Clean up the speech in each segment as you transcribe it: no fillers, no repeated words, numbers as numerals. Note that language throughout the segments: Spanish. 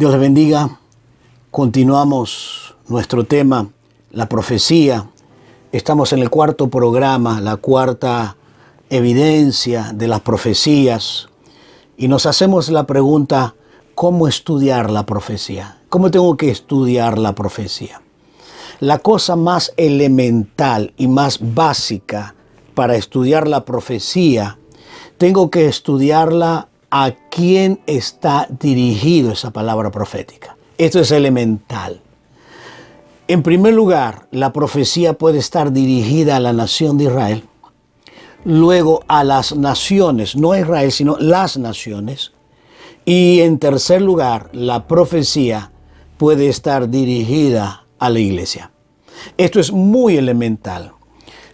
Dios les bendiga. Continuamos nuestro tema, la profecía. Estamos en el cuarto programa, la cuarta evidencia de las profecías. Y nos hacemos la pregunta, ¿cómo estudiar la profecía? ¿Cómo tengo que estudiar la profecía? La cosa más elemental y más básica para estudiar la profecía, tengo que estudiarla a quién está dirigido esa palabra profética. Esto es elemental. En primer lugar, la profecía puede estar dirigida a la nación de Israel, luego a las naciones, no a Israel, sino las naciones. Y en tercer lugar, la profecía puede estar dirigida a la iglesia. Esto es muy elemental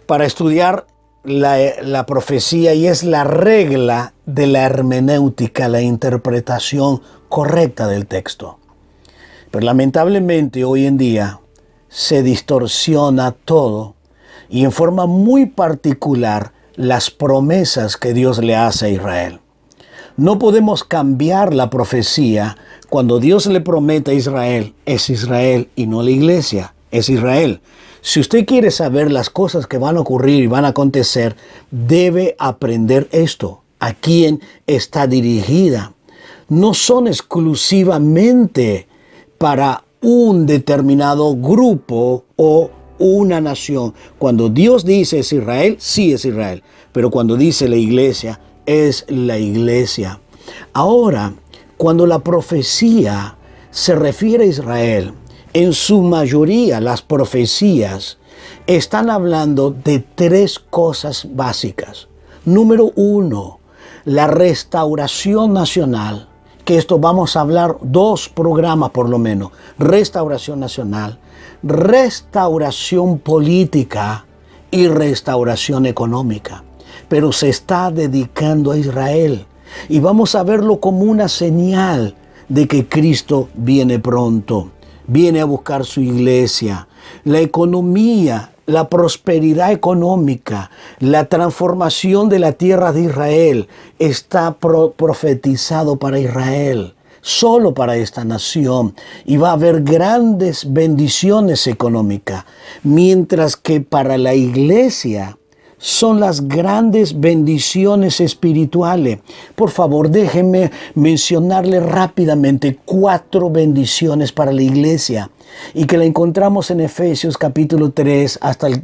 para estudiar la profecía y es la regla de la hermenéutica, la interpretación correcta del texto. Pero lamentablemente hoy en día se distorsiona todo y en forma muy particular las promesas que Dios le hace a Israel. No podemos cambiar la profecía cuando Dios le promete a Israel, es Israel y no la iglesia, es Israel. Si usted quiere saber las cosas que van a ocurrir y van a acontecer, debe aprender esto, a quién está dirigida. No son exclusivamente para un determinado grupo o una nación. Cuando Dios dice es Israel, sí es Israel. Pero cuando dice la iglesia, es la iglesia. Ahora, cuando la profecía se refiere a Israel, en su mayoría las profecías están hablando de tres cosas básicas. Número uno, la restauración nacional, que esto vamos a hablar 2 programas por lo menos. Restauración nacional, restauración política y restauración económica. Pero se está dedicando a Israel y vamos a verlo como una señal de que Cristo viene pronto. Viene a buscar su iglesia. La economía, la prosperidad económica, la transformación de la tierra de Israel está profetizado para Israel, solo para esta nación. Y va a haber grandes bendiciones económicas, mientras que para la iglesia son las grandes bendiciones espirituales. Por favor, déjenme mencionarle rápidamente 4 bendiciones para la iglesia y que la encontramos en Efesios capítulo 3 hasta el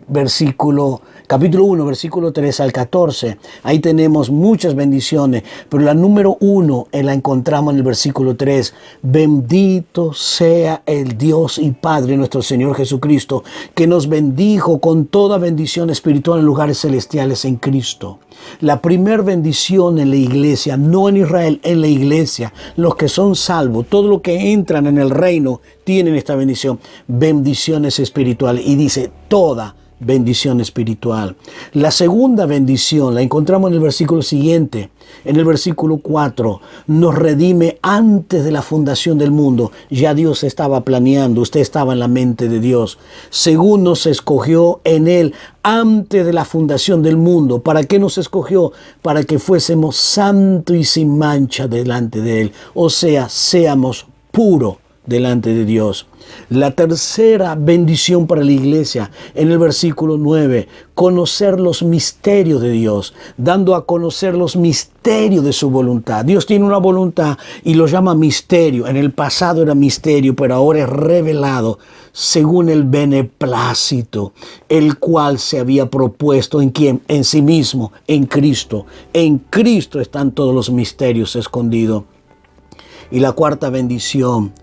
capítulo 1, versículo 3 al 14. Ahí tenemos muchas bendiciones, pero la número 1 la encontramos en el versículo 3. Bendito sea el Dios y Padre nuestro Señor Jesucristo, que nos bendijo con toda bendición espiritual en lugares celestiales en Cristo. La primera bendición en la iglesia, no en Israel, en la iglesia, los que son salvos, todos los que entran en el reino tienen esta bendición, bendiciones espirituales, y dice toda bendición espiritual. La segunda bendición la encontramos en el versículo siguiente, en el versículo 4, nos redime antes de la fundación del mundo. Ya Dios estaba planeando, usted estaba en la mente de Dios, según nos escogió en Él antes de la fundación del mundo. ¿Para qué nos escogió? Para que fuésemos santos y sin mancha delante de Él, o sea, seamos puros delante de Dios. La tercera bendición para la iglesia, en el versículo 9, conocer los misterios de Dios, dando a conocer los misterios de su voluntad. Dios tiene una voluntad y lo llama misterio. En el pasado era misterio, pero ahora es revelado según el beneplácito, el cual se había propuesto ¿en quién? En sí mismo, en Cristo. En Cristo están todos los misterios escondidos. Y la cuarta bendición,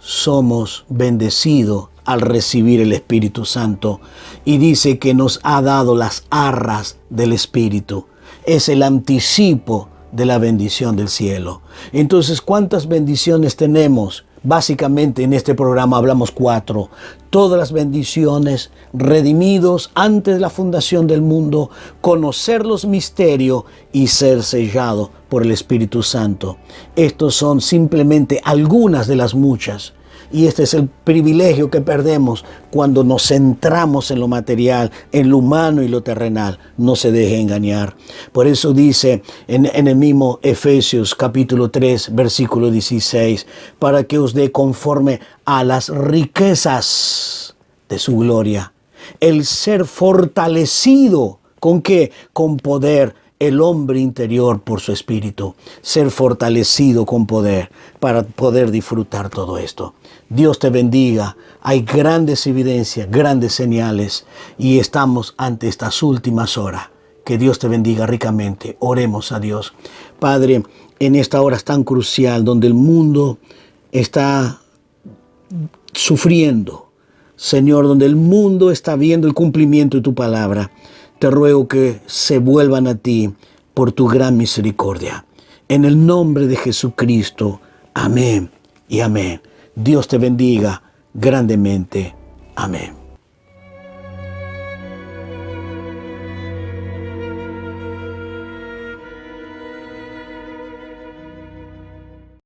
somos bendecidos al recibir el Espíritu Santo. Y dice que nos ha dado las arras del Espíritu. Es el anticipo de la bendición del cielo. Entonces, ¿cuántas bendiciones tenemos? Básicamente en este programa hablamos 4. Todas las bendiciones, redimidos antes de la fundación del mundo, conocer los misterios y ser sellado por el Espíritu Santo. Estos son simplemente algunas de las muchas. Y este es el privilegio que perdemos cuando nos centramos en lo material, en lo humano y lo terrenal. No se deje engañar. Por eso dice en el mismo Efesios capítulo 3, versículo 16, para que os dé conforme a las riquezas de su gloria, el ser fortalecido. ¿Con qué? Con poder, el hombre interior por su espíritu. Ser fortalecido con poder para poder disfrutar todo esto. Dios te bendiga. Hay grandes evidencias, grandes señales y estamos ante estas últimas horas. Que Dios te bendiga ricamente. Oremos a Dios. Padre, en esta hora tan crucial donde el mundo está sufriendo, Señor, donde el mundo está viendo el cumplimiento de tu palabra, te ruego que se vuelvan a ti por tu gran misericordia. En el nombre de Jesucristo. Amén y amén. Dios te bendiga grandemente. Amén.